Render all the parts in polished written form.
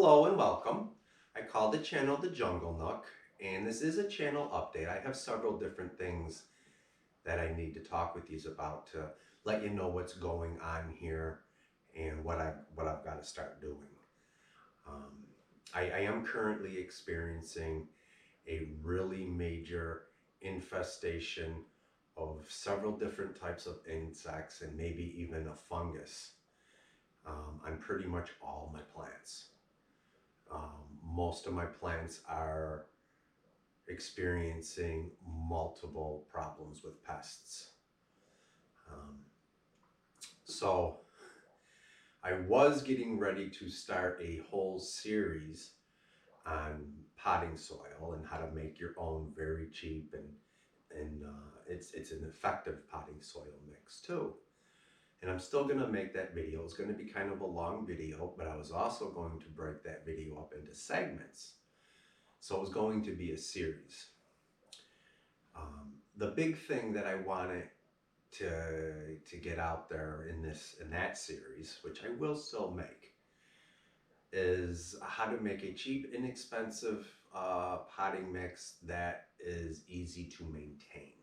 Hello and welcome. I call the channel the Jungle Nook, and this is a channel update. I have several different things that I need to talk with you about to let you know what's going on here and what I've got to start doing. Um, I am currently experiencing a really major infestation of several different types of insects and maybe even a fungus on pretty much all my plants. Most of my plants are experiencing multiple problems with pests. Um, so I was getting ready to start a whole series on potting soil and how to make your own very cheap and it's an effective potting soil mix too. And I'm still going to make that video. It's going to be kind of a long video, but I was also going to break that video up into segments. So it was going to be a series. The big thing that I wanted to get out there in that series, which I will still make, is how to make a cheap, inexpensive potting mix that is easy to maintain.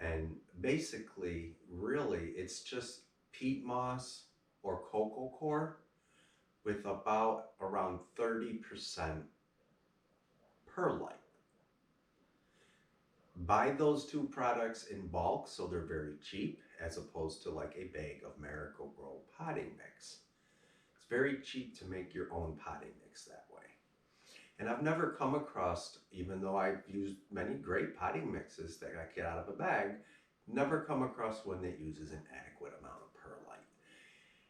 And basically, really, it's just peat moss or cocoa coir with about around 30% perlite. Buy those two products in bulk so they're very cheap as opposed to like a bag of Miracle-Gro potting mix. It's very cheap to make your own potting mix that way. And I've never come across, even though I've used many great potting mixes that I get out of a bag, never come across one that uses an adequate amount of perlite.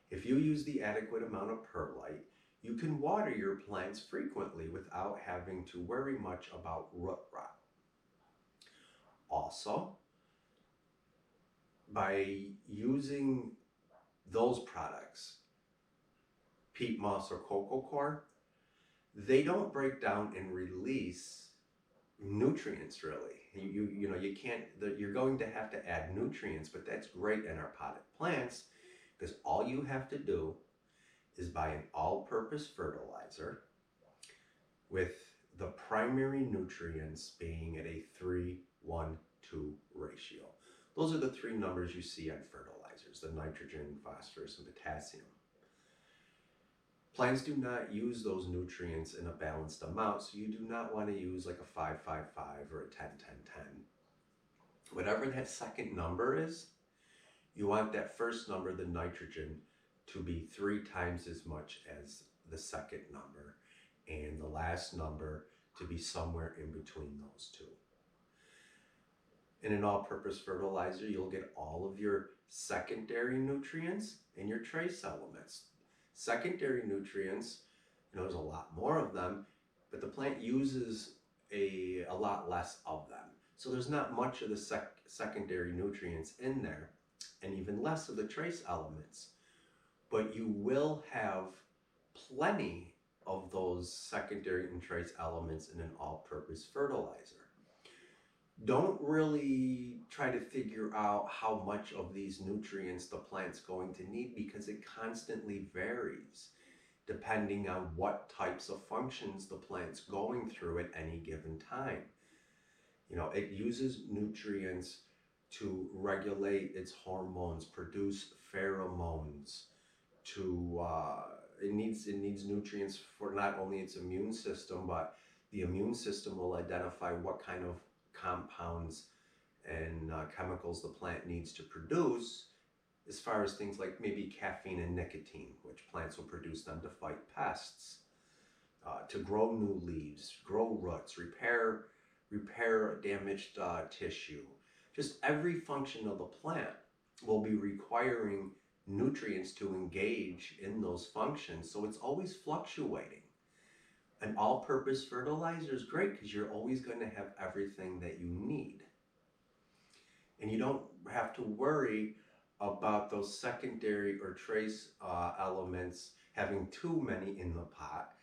If you use the adequate amount of perlite, you can water your plants frequently without having to worry much about root rot. Also, by using those products, peat moss or cocoa coir, they don't break down and release nutrients really. You can't, you're going to have to add nutrients, but that's great in our potted plants because all you have to do is buy an all-purpose fertilizer with the primary nutrients being at a 3:1:2 ratio. Those are the three numbers you see on fertilizers: the nitrogen, phosphorus, and potassium. Plants do not use those nutrients in a balanced amount, so you do not want to use like a 5:5:5 or a 10:10:10. Whatever that second number is, you want that first number, the nitrogen, to be 3 times as much as the second number, and the last number to be somewhere in between those two. In an all-purpose fertilizer, you'll get all of your secondary nutrients and your trace elements. Secondary nutrients, there's a lot more of them, but the plant uses a lot less of them. So there's not much of the secondary nutrients in there, and even less of the trace elements. But you will have plenty of those secondary and trace elements in an all-purpose fertilizer. Don't really try to figure out how much of these nutrients the plant's going to need because it constantly varies depending on what types of functions the plant's going through at any given time. It uses nutrients to regulate its hormones, produce pheromones, it needs nutrients for not only its immune system, but the immune system will identify what kind of compounds and chemicals the plant needs to produce, as far as things like maybe caffeine and nicotine, which plants will produce them to fight pests, to grow new leaves, grow roots, repair damaged tissue. Just every function of the plant will be requiring nutrients to engage in those functions, so it's always fluctuating. An all-purpose fertilizer is great because you're always going to have everything that you need. And you don't have to worry about those secondary or trace elements having too many in the pot,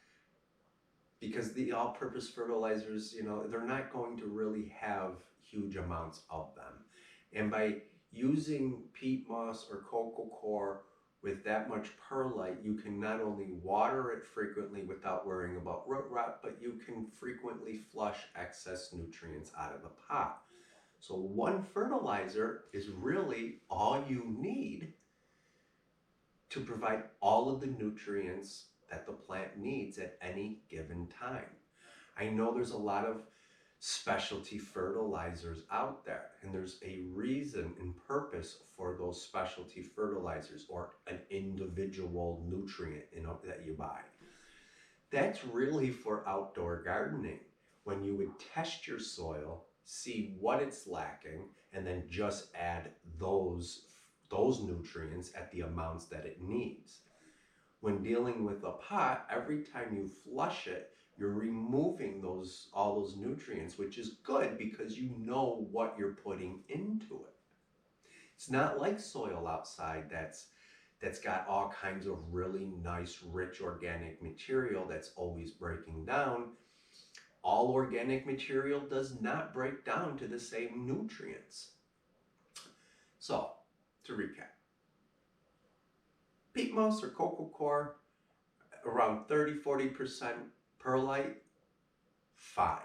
because the all-purpose fertilizers, they're not going to really have huge amounts of them. And by using peat moss or cocoa coir With that much perlite, you can not only water it frequently without worrying about root rot, but you can frequently flush excess nutrients out of the pot. So one fertilizer is really all you need to provide all of the nutrients that the plant needs at any given time. I know there's a lot of specialty fertilizers out there, and there's a reason and purpose for those specialty fertilizers or an individual nutrient, that you buy. That's really for outdoor gardening, when you would test your soil, see what it's lacking, and then just add those nutrients at the amounts that it needs. When dealing with a pot, every time you flush it, you're removing all those nutrients, which is good because you know what you're putting into it. It's not like soil outside that's got all kinds of really nice, rich organic material that's always breaking down. All organic material does not break down to the same nutrients. So, to recap, peat moss or coco coir, around 30-40% perlite, fine.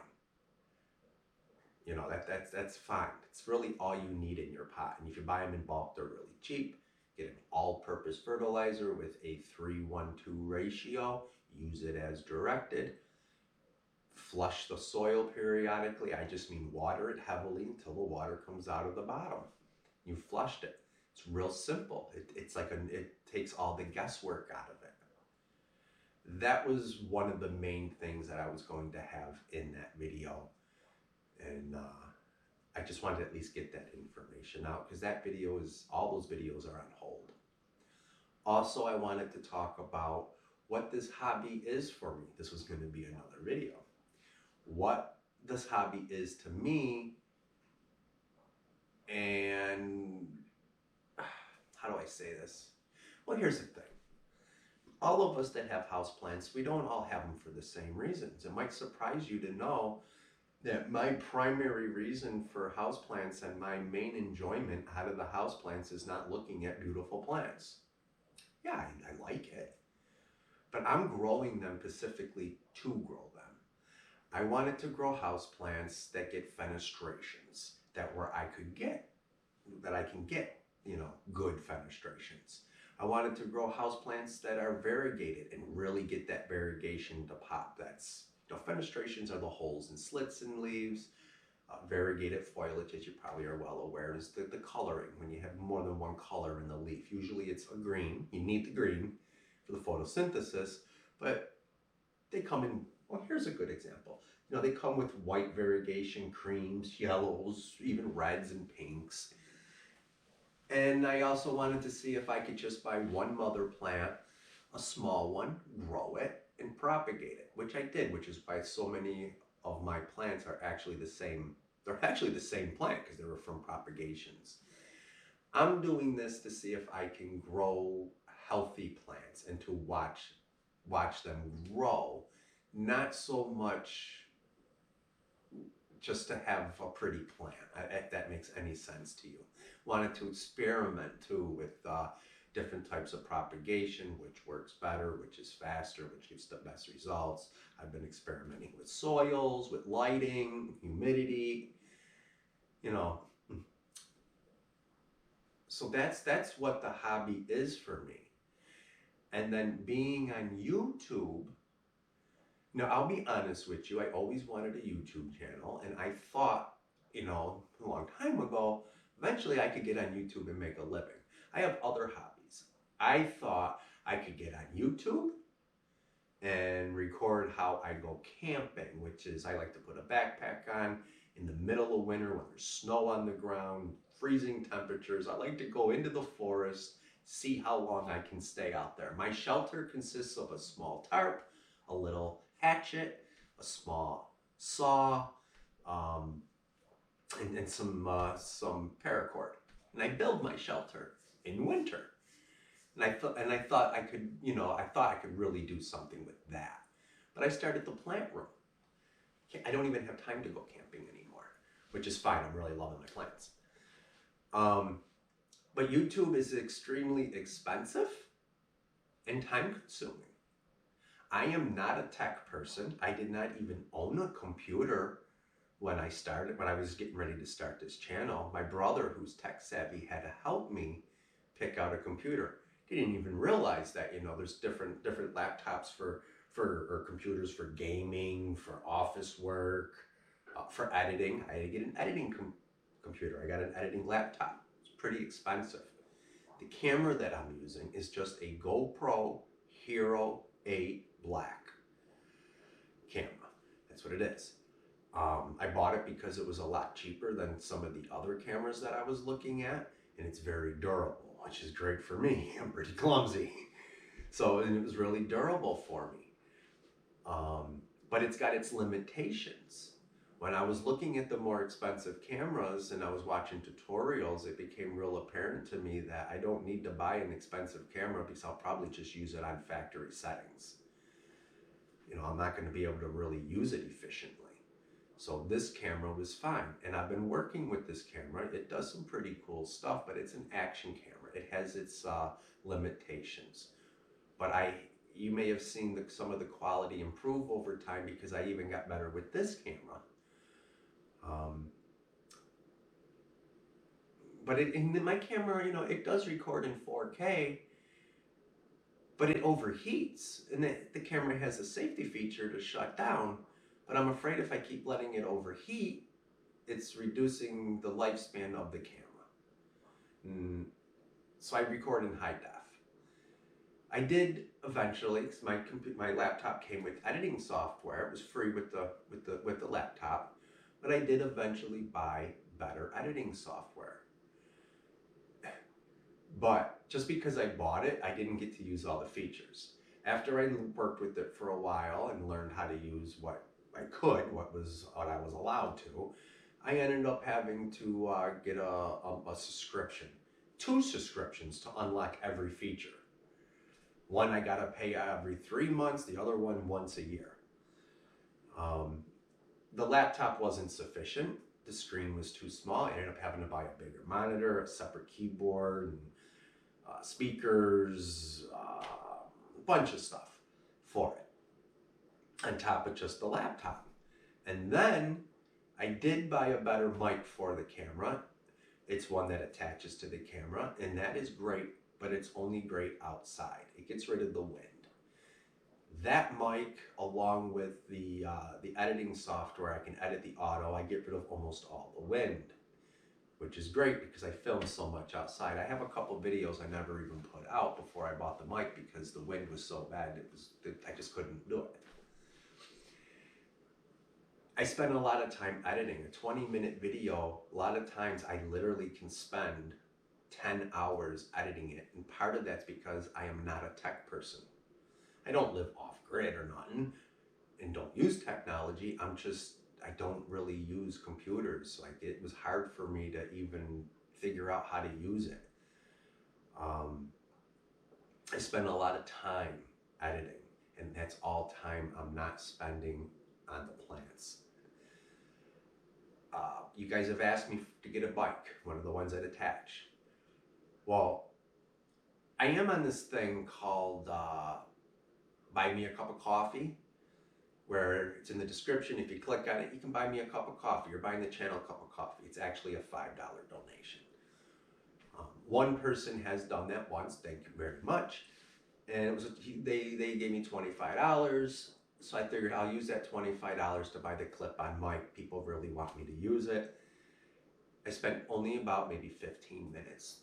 That's fine. It's really all you need in your pot. And if you buy them in bulk, they're really cheap. Get an all-purpose fertilizer with a 3:1:2 ratio. Use it as directed. Flush the soil periodically. I just mean water it heavily until the water comes out of the bottom. You flushed it. It's real simple. It takes all the guesswork out of it. That was one of the main things that I was going to have in that video. And I just wanted to at least get that information out, because all those videos are on hold. Also, I wanted to talk about what this hobby is for me. This was going to be another video. What this hobby is to me, and how do I say this? Well, here's the thing. All of us that have houseplants, we don't all have them for the same reasons. It might surprise you to know that my primary reason for houseplants and my main enjoyment out of the houseplants is not looking at beautiful plants. Yeah, I like it, but I'm growing them specifically to grow them. I wanted to grow houseplants that get fenestrations, that I can get, good fenestrations. I wanted to grow houseplants that are variegated and really get that variegation to pop. Fenestrations are the holes and slits in leaves. Variegated foliage, as you probably are well aware, is the coloring, when you have more than one color in the leaf. Usually it's a green. You need the green for the photosynthesis, but they come in, well, here's a good example. They come with white variegation, creams, yellows, even reds and pinks. And I also wanted to see if I could just buy one mother plant, a small one, grow it, and propagate it, which I did, which is why so many of my plants are actually the same. They're actually the same plant because they were from propagations. I'm doing this to see if I can grow healthy plants and to watch them grow, not so much just to have a pretty plant, if that makes any sense to you. Wanted to experiment too with different types of propagation, which works better, which is faster, which gives the best results. I've been experimenting with soils, with lighting, humidity, So that's what the hobby is for me. And then being on YouTube, now I'll be honest with you, I always wanted a YouTube channel, and I thought, a long time ago, eventually I could get on YouTube and make a living. I have other hobbies. I thought I could get on YouTube and record how I go camping, which is I like to put a backpack on in the middle of winter when there's snow on the ground, freezing temperatures. I like to go into the forest, see how long I can stay out there. My shelter consists of a small tarp, a little hatchet, a small saw, and some paracord. And I build my shelter in winter. And I thought I could really do something with that. But I started the plant room. I don't even have time to go camping anymore, which is fine. I'm really loving my plants. But YouTube is extremely expensive and time consuming. I am not a tech person. I did not even own a computer when I was getting ready to start this channel. My brother, who's tech savvy, had to help me pick out a computer. He didn't even realize that, there's different laptops or computers for gaming, for office work, for editing. I had to get an editing computer. I got an editing laptop. It's pretty expensive. The camera that I'm using is just a GoPro Hero 8 Black camera. That's what it is. I bought it because it was a lot cheaper than some of the other cameras that I was looking at, and it's very durable, which is great for me. I'm pretty clumsy. And it was really durable for me. But it's got its limitations. When I was looking at the more expensive cameras and I was watching tutorials, it became real apparent to me that I don't need to buy an expensive camera because I'll probably just use it on factory settings. I'm not going to be able to really use it efficiently. So this camera was fine, and I've been working with this camera. It does some pretty cool stuff, but it's an action camera. It has its limitations. But you may have seen some of the quality improve over time because I even got better with this camera. But in my camera, it does record in 4K, but it overheats, and the camera has a safety feature to shut down. But I'm afraid if I keep letting it overheat, it's reducing the lifespan of the camera. So I record in high def. I did eventually, because my laptop came with editing software. It was free with the laptop, but I did eventually buy better editing software. But just because I bought it, I didn't get to use all the features. After I worked with it for a while and learned how to use what I could, what I was allowed to, I ended up having to get a subscription, 2 subscriptions to unlock every feature. One I gotta pay every 3 months, the other one once a year. The laptop wasn't sufficient. The screen was too small. I ended up having to buy a bigger monitor, a separate keyboard, and speakers, a bunch of stuff for it, on top of just the laptop. And then I did buy a better mic for the camera. It's one that attaches to the camera, and that is great, but it's only great outside. It gets rid of the wind. That mic, along with the editing software, I can edit the auto. I get rid of almost all the wind, which is great because I film so much outside. I have a couple videos I never even put out before I bought the mic because the wind was so bad. I just couldn't do it. I spend a lot of time editing. A 20-minute video, a lot of times I literally can spend 10 hours editing it. And part of that's because I am not a tech person. I don't live off grid or nothing and don't use technology. I don't really use computers. Like, it was hard for me to even figure out how to use it. I spend a lot of time editing, and that's all time I'm not spending on the plants. You guys have asked me to get a bike, one of the ones that attach. Well, I am on this thing called Buy Me a Cup of Coffee, where it's in the description. If you click on it, you can buy me a cup of coffee. You're buying the channel a cup of coffee. It's actually a $5 donation. One person has done that once. Thank you very much. And it was they gave me $25. So I figured I'll use that $25 to buy the clip-on mic. People really want me to use it. I spent only about maybe 15 minutes,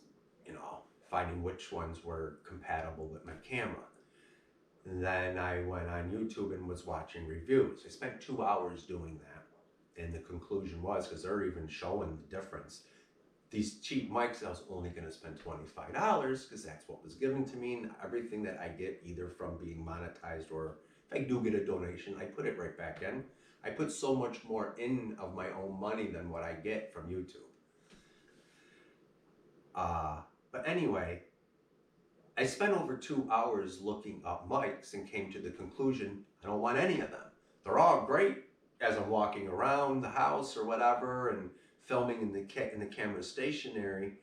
finding which ones were compatible with my camera. And then I went on YouTube and was watching reviews. I spent 2 hours doing that. And the conclusion was, because they're even showing the difference, these cheap mics, I was only going to spend $25 because that's what was given to me. And everything that I get, either from being monetized or if I do get a donation, I put it right back in. I put so much more in of my own money than what I get from YouTube. But anyway, I spent over 2 hours looking up mics and came to the conclusion, I don't want any of them. They're all great as I'm walking around the house or whatever and filming in the camera stationary,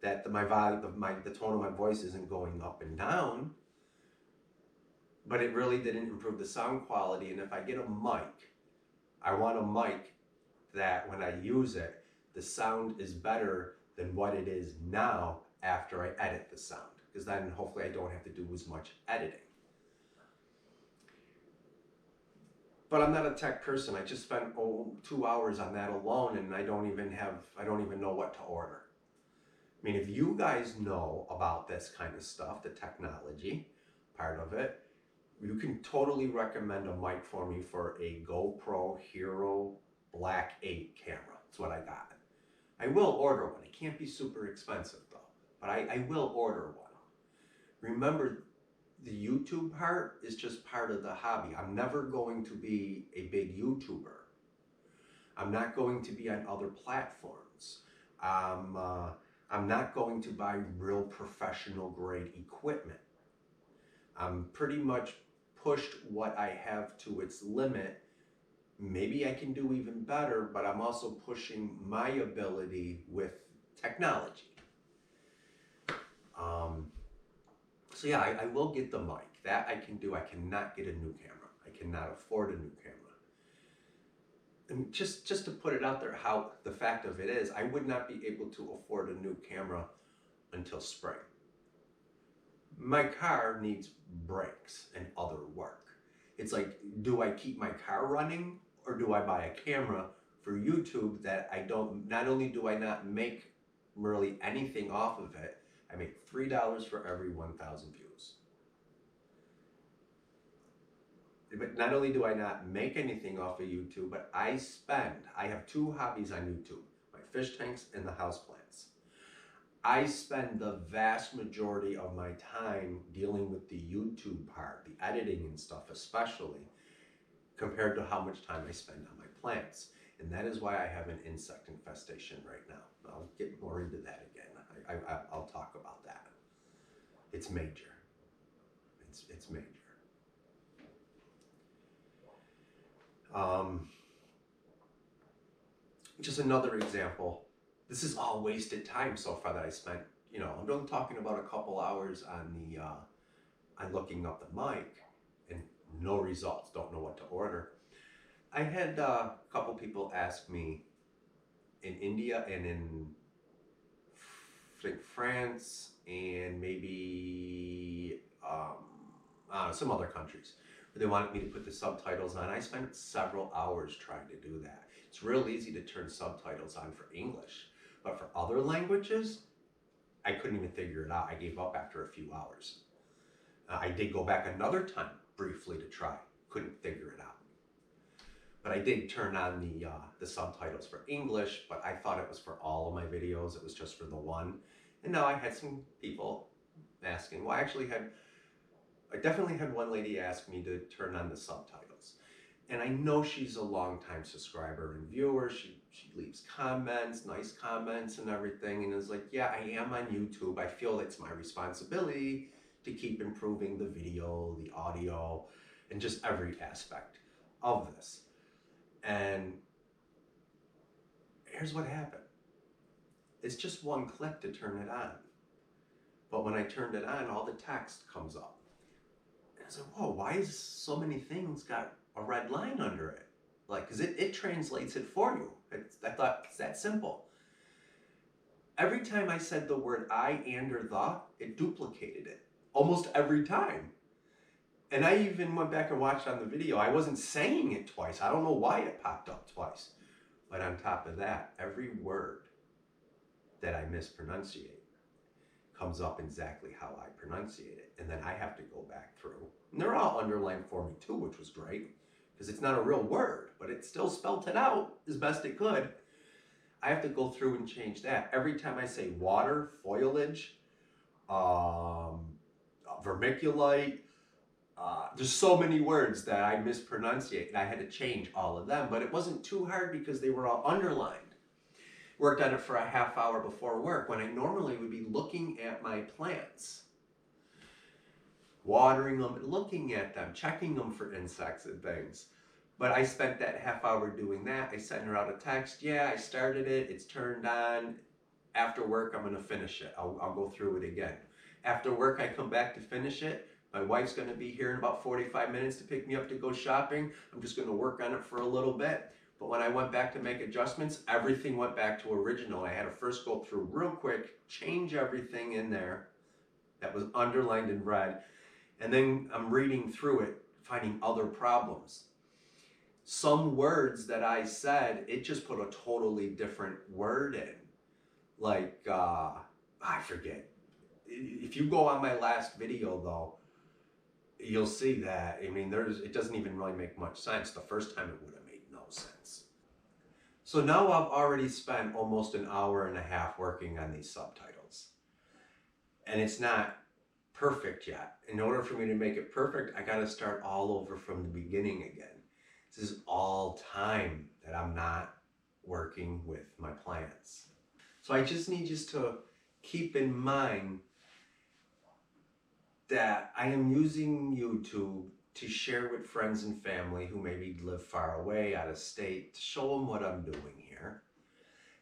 that the tone of my voice isn't going up and down, but it really didn't improve the sound quality. And if I get a mic, I want a mic that when I use it, the sound is better than what it is now after I edit the sound, because then hopefully I don't have to do as much editing. But I'm not a tech person. I just spent 2 hours on that alone, and I don't even know what to order. I mean, if you guys know about this kind of stuff, the technology part of it, you can totally recommend a mic for me for a GoPro Hero Black 8 camera. That's what I got. I will order one. It can't be super expensive though, but I will order one. Remember, the YouTube part is just part of the hobby. I'm never going to be a big YouTuber. I'm not going to be on other platforms. I'm not going to buy real professional grade equipment. I'm pretty much pushed what I have to its limit. Maybe I can do even better, but I'm also pushing my ability with technology. So yeah, I will get the mic. That I can do. I cannot get a new camera. I cannot afford a new camera. And just to put it out there, how the fact of it is, I would not be able to afford a new camera until spring. My car needs brakes and other work. It's like, do I keep my car running or do I buy a camera for YouTube that not only do I not make really anything off of it, I make $3 for every 1,000 views. But not only do I not make anything off of YouTube, but I have 2 hobbies on YouTube, my fish tanks and the houseplants. I spend the vast majority of my time dealing with the YouTube part, the editing and stuff especially, compared to how much time I spend on my plants. And that is why I have an insect infestation right now. I'll get more into that again. I'll talk about that. It's major. It's major. Just another example. This is all wasted time so far that I spent. I'm only talking about a couple hours on looking up the mic, and no results. Don't know what to order. I had a couple people ask me in India and in France and maybe some other countries where they wanted me to put the subtitles on. I spent several hours trying to do that. It's real easy to turn subtitles on for English, but for other languages, I couldn't even figure it out. I gave up after a few hours. I did go back another time briefly to try. Couldn't figure it out. But I did turn on the subtitles for English, but I thought it was for all of my videos. It was just for the one. And now I had some people asking. Well, I definitely had one lady ask me to turn on the subtitles. And I know she's a longtime subscriber and viewer. She leaves comments, nice comments and everything. And is like, yeah, I am on YouTube. I feel it's my responsibility to keep improving the video, the audio, and just every aspect of this. And here's what happened. It's just one click to turn it on. But when I turned it on, all the text comes up. And I was like, whoa, why is so many things got a red line under it? Like, because it translates it for you. I thought it's that simple. Every time I said the word I and or the, it duplicated it. Almost every time. And I even went back and watched on the video. I wasn't saying it twice. I don't know why it popped up twice. But on top of that, every word that I mispronunciate comes up exactly how I pronunciate it. And then I have to go back through. And they're all underlined for me too, which was great. Because it's not a real word, but it still spelled it out as best it could. I have to go through and change that. Every time I say water, foliage, vermiculite, there's so many words that I mispronunciate, and I had to change all of them, but it wasn't too hard because they were all underlined. Worked on it for a half hour before work when I normally would be looking at my plants, watering them, looking at them, checking them for insects and things. But I spent that half hour doing that. I sent her out a text. Yeah, I started it. It's turned on. after work, I'm going to finish it. I'll go through it again. After work, I come back to finish it. My wife's going to be here in about 45 minutes to pick me up to go shopping. I'm just going to work on it for a little bit. But when I went back to make adjustments, everything went back to original. I had to first go through real quick, change everything in there that was underlined in red. And then I'm reading through it, finding other problems. Some words that I said, it just put a totally different word in. Like, I forget. If you go on my last video though, you'll see that, I mean, it doesn't even really make much sense. The first time it would have made no sense. So now I've already spent almost an hour and a half working on these subtitles. And it's not perfect yet. In order for me to make it perfect, I got to start all over from the beginning again. This is all time that I'm not working with my plants. So I just need you to keep in mind that I am using YouTube to share with friends and family who maybe live far away, out of state, to show them what I'm doing here.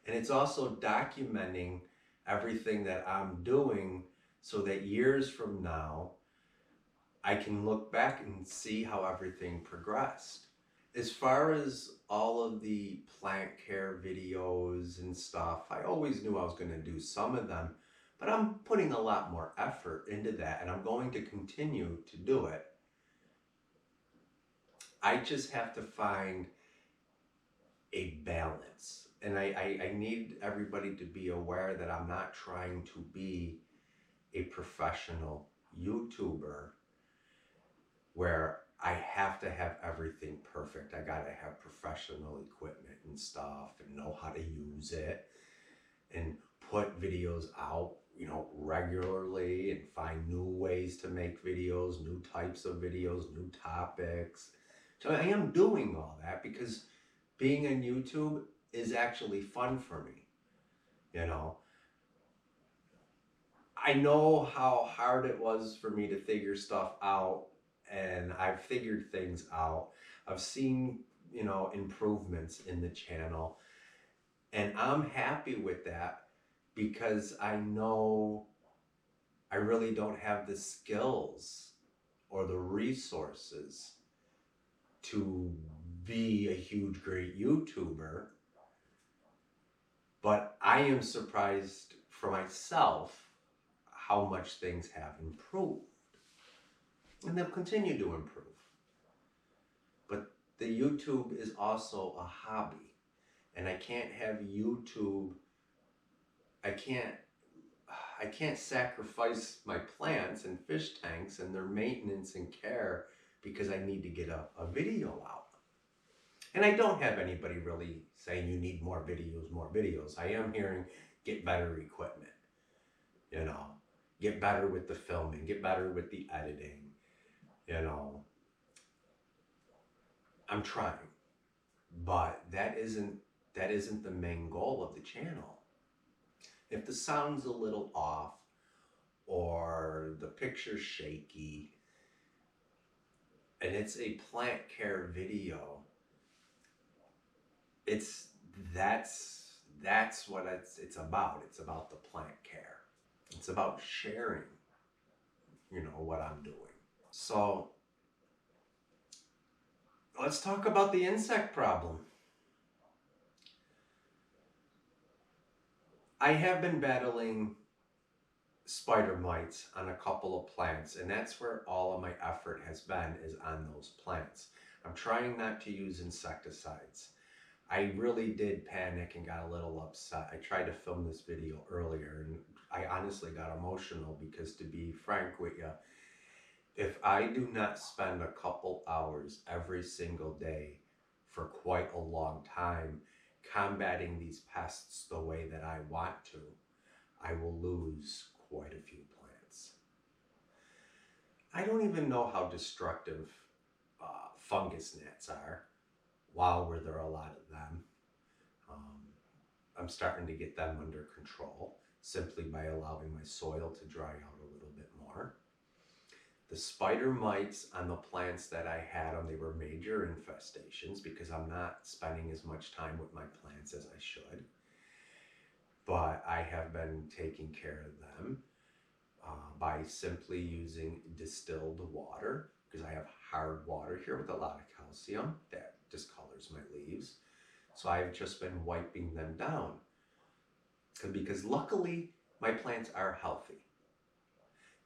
And it's also documenting everything that I'm doing so that years from now, I can look back and see how everything progressed. As far as all of the plant care videos and stuff, I always knew I was going to do some of them, but I'm putting a lot more effort into that, and I'm going to continue to do it. I just have to find a balance. And I need everybody to be aware that I'm not trying to be a professional YouTuber where I have to have everything perfect. I gotta have professional equipment and stuff and know how to use it and put videos out, regularly, and find new ways to make videos, new types of videos, new topics. So I am doing all that because being on YouTube is actually fun for me. I know how hard it was for me to figure stuff out, and I've figured things out. I've seen, improvements in the channel, and I'm happy with that because I know I really don't have the skills or the resources to be a huge, great YouTuber, but I am surprised for myself how much things have improved. And they'll continue to improve. But the YouTube is also a hobby. And I can't have YouTube, I can't sacrifice my plants and fish tanks and their maintenance and care because I need to get a video out. And I don't have anybody really saying you need more videos. I am hearing get better equipment, get better with the filming, get better with the editing, I'm trying, but that isn't the main goal of the channel. If the sound's a little off or the picture's shaky and it's a plant care video, that's what it's about. It's about the plant care. It's about sharing, what I'm doing. So let's talk about the insect problem. I have been battling spider mites on a couple of plants, and that's where all of my effort has been, is on those plants. I'm trying not to use insecticides. I really did panic and got a little upset. I tried to film this video earlier, and I honestly got emotional because, to be frank with you, if I do not spend a couple hours every single day for quite a long time combating these pests the way that I want to, I will lose quite a few plants. I don't even know how destructive fungus gnats are. Wow, were there a lot of them. I'm starting to get them under control simply by allowing my soil to dry out a little bit more. The spider mites on the plants that I had they were major infestations because I'm not spending as much time with my plants as I should. but I have been taking care of them by simply using distilled water, because I have hard water here with a lot of calcium that discolors my leaves. So I've just been wiping them down because luckily my plants are healthy.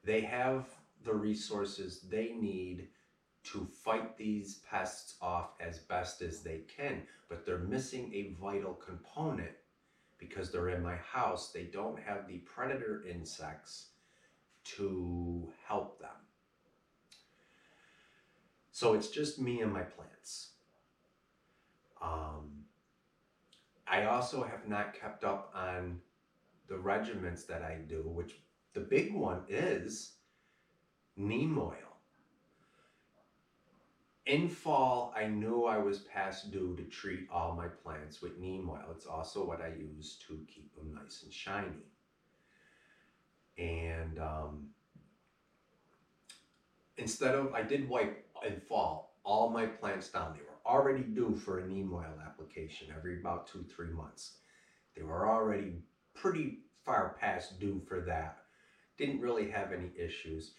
They have the resources they need to fight these pests off as best as they can, but they're missing a vital component because they're in my house. They don't have the predator insects to help them. So it's just me and my plants. I also have not kept up on the regimens that I do, which the big one is neem oil. In fall, I knew I was past due to treat all my plants with neem oil. It's also what I use to keep them nice and shiny. And I did wipe in fall all my plants down. They were already due for a neem oil application every about 2-3 months. They were already pretty far past due for that. Didn't really have any issues.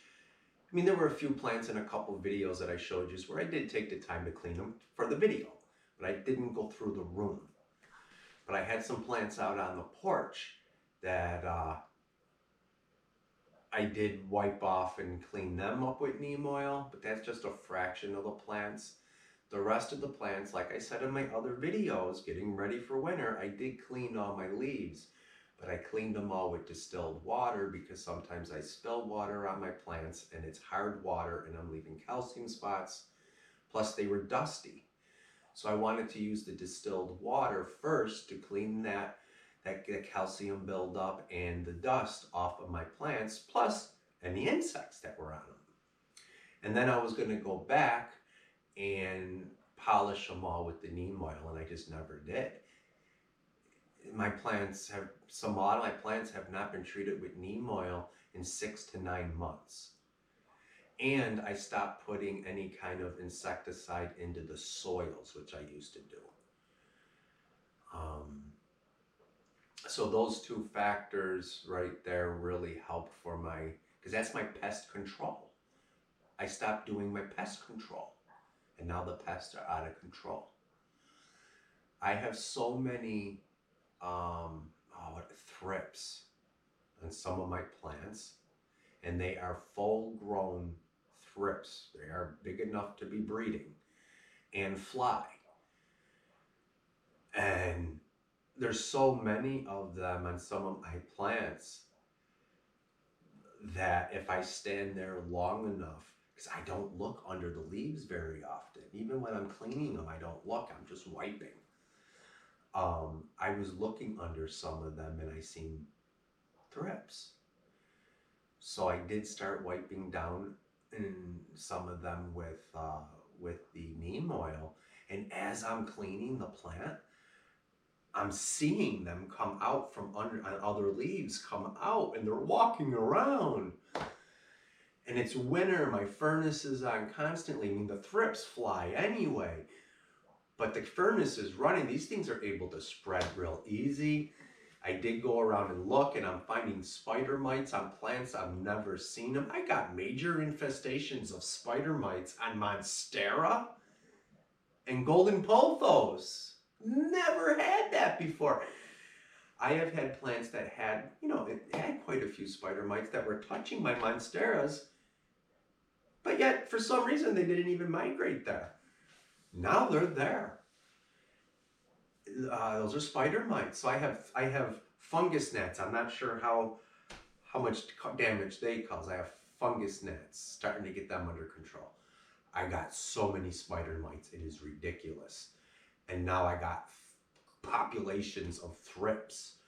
I mean, there were a few plants in a couple of videos that I showed you where I did take the time to clean them for the video, but I didn't go through the room. But I had some plants out on the porch that I did wipe off and clean them up with neem oil, but that's just a fraction of the plants. The rest of the plants, like I said in my other videos, getting ready for winter, I did clean all my leaves, but I cleaned them all with distilled water because sometimes I spill water on my plants and it's hard water and I'm leaving calcium spots. Plus they were dusty. So I wanted to use the distilled water first to clean that calcium buildup and the dust off of my plants, plus any insects that were on them. And then I was going to go back and polish them all with the neem oil, and I just never did. A lot of my plants have not been treated with neem oil in 6 to 9 months. And I stopped putting any kind of insecticide into the soils, which I used to do. So those two factors right there really help because that's my pest control. I stopped doing my pest control, and now the pests are out of control. I have so many thrips on some of my plants, and they are full-grown thrips. They are big enough to be breeding and fly. And there's so many of them on some of my plants that if I stand there long enough, because I don't look under the leaves very often, even when I'm cleaning them, I don't look, I'm just wiping. I was looking under some of them and I seen thrips. So I did start wiping down in some of them with the neem oil. And as I'm cleaning the plant, I'm seeing them come out from under, other leaves come out, and they're walking around. And it's winter, my furnace is on constantly. I mean, the thrips fly anyway, but the furnace is running. These things are able to spread real easy. I did go around and look, and I'm finding spider mites on plants I've never seen them. I got major infestations of spider mites on Monstera and golden pothos. Never had that before. I have had plants that had, it had quite a few spider mites that were touching my monsteras, but yet for some reason they didn't even migrate there. Now they're there. Those are spider mites. So I have fungus gnats. I'm not sure how much damage they cause. I have fungus gnats, starting to get them under control. I got so many spider mites, it is ridiculous. And now I got populations of thrips.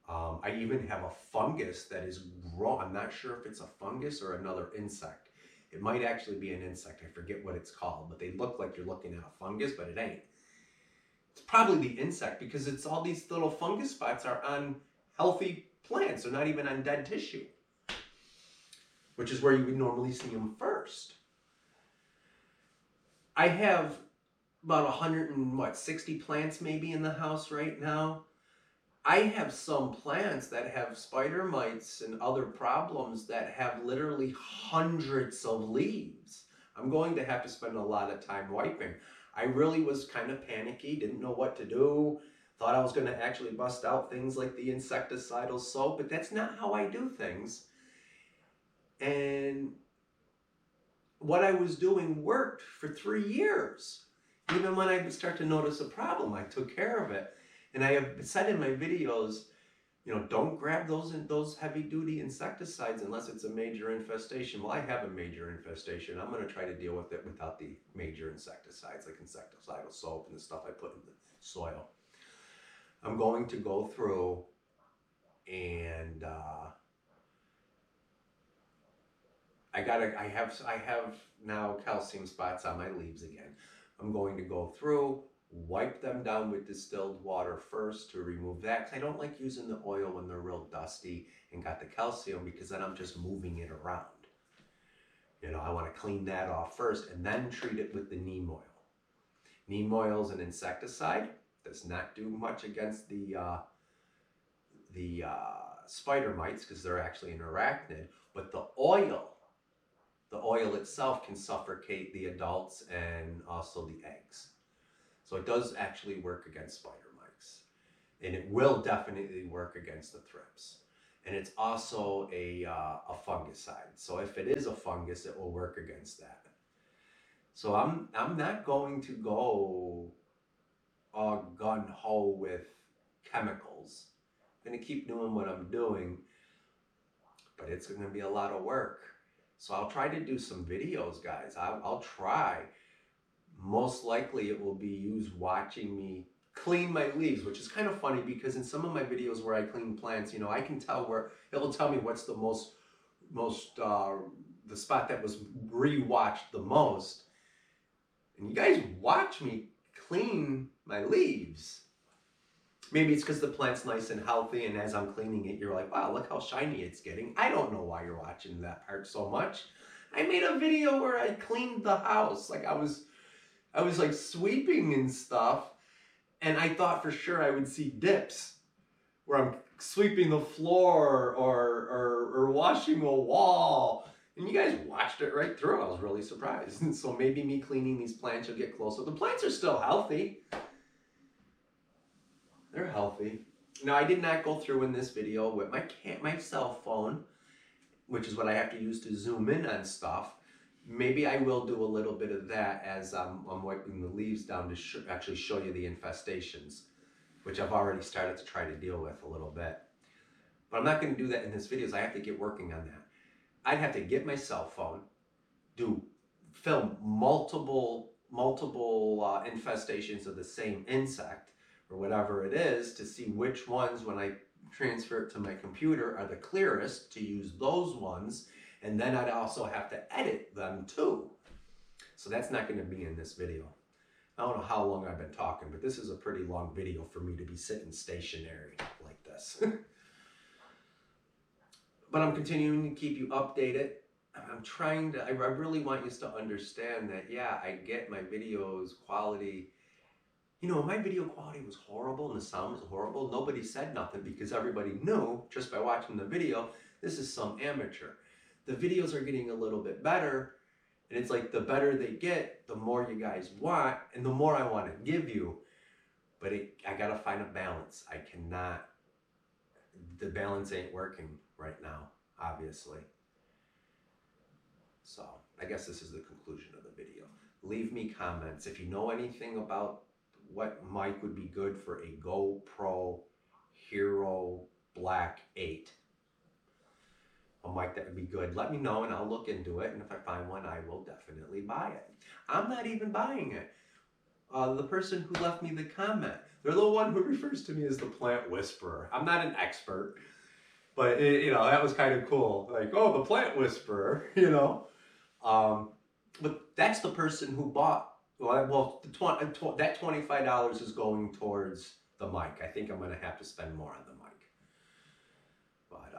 I even have a fungus that is growing. I'm not sure if it's a fungus or another insect. It might actually be an insect. I forget what it's called, but they look like you're looking at a fungus, but it ain't. It's probably the insect because it's all these little fungus spots are on healthy plants. They're not even on dead tissue, which is where you would normally see them first. I have about 160 plants maybe in the house right now. I have some plants that have spider mites and other problems that have literally hundreds of leaves. I'm going to have to spend a lot of time wiping. I really was kind of panicky, didn't know what to do, thought I was going to actually bust out things like the insecticidal soap, but that's not how I do things. And what I was doing worked for 3 years. Even when I start to notice a problem, I took care of it. And I have said in my videos, don't grab those heavy duty insecticides unless it's a major infestation. Well, I have a major infestation. I'm going to try to deal with it without the major insecticides like insecticidal soap and the stuff I put in the soil. I'm going to go through and I have now calcium spots on my leaves again. I'm going to go through, wipe them down with distilled water first to remove that, because I don't like using the oil when they're real dusty and got the calcium, because then I'm just moving it around. I want to clean that off first and then treat it with the neem oil. Neem oil is an insecticide, does not do much against the spider mites because they're actually an arachnid, but the oil itself can suffocate the adults and also the eggs. So it does actually work against spider mites. And it will definitely work against the thrips. And it's also a fungicide. So if it is a fungus, it will work against that. So I'm not going to go gung-ho with chemicals. I'm going to keep doing what I'm doing, but it's going to be a lot of work. So I'll try to do some videos, guys. I'll try. Most likely it will be used watching me clean my leaves, which is kind of funny because in some of my videos where I clean plants, I can tell where it will tell me what's the the spot that was rewatched the most. And you guys watch me clean my leaves. Maybe it's because the plant's nice and healthy, and as I'm cleaning it, you're like, wow, look how shiny it's getting. I don't know why you're watching that part so much. I made a video where I cleaned the house. Like I was like sweeping and stuff, and I thought for sure I would see dips where I'm sweeping the floor or washing a wall. And you guys watched it right through. I was really surprised. And so maybe me cleaning these plants, you'll get closer. The plants are still healthy. They're healthy. Now, I did not go through in this video with my cell phone, which is what I have to use to zoom in on stuff. Maybe I will do a little bit of that as I'm wiping the leaves down to actually show you the infestations, which I've already started to try to deal with a little bit. But I'm not going to do that in this video, so I have to get working on that. I'd have to get my cell phone, film multiple infestations of the same insect, or whatever it is, to see which ones, when I transfer it to my computer, are the clearest, to use those ones, and then I'd also have to edit them too. So that's not going to be in this video. I don't know how long I've been talking, but this is a pretty long video for me to be sitting stationary like this. But I'm continuing to keep you updated. I really want you to understand that, yeah, I get my videos quality. My video quality was horrible and the sound was horrible. Nobody said nothing because everybody knew just by watching the video, this is some amateur. The videos are getting a little bit better, and it's like the better they get, the more you guys want, and the more I want to give you. But I gotta find a balance. The balance ain't working right now, obviously. So I guess this is the conclusion of the video. Leave me comments. If you know anything about what mic would be good for a GoPro Hero Black 8, a mic that would be good, let me know and I'll look into it, and if I find one, I will definitely buy it. I'm not even buying it. The person who left me the comment, they're the one who refers to me as the plant whisperer. I'm not an expert, but that was kind of cool. Like, oh, the plant whisperer, But that's the person who bought. Well, that $25 is going towards the mic. I think I'm going to have to spend more on the mic. But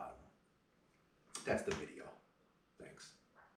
that's the video.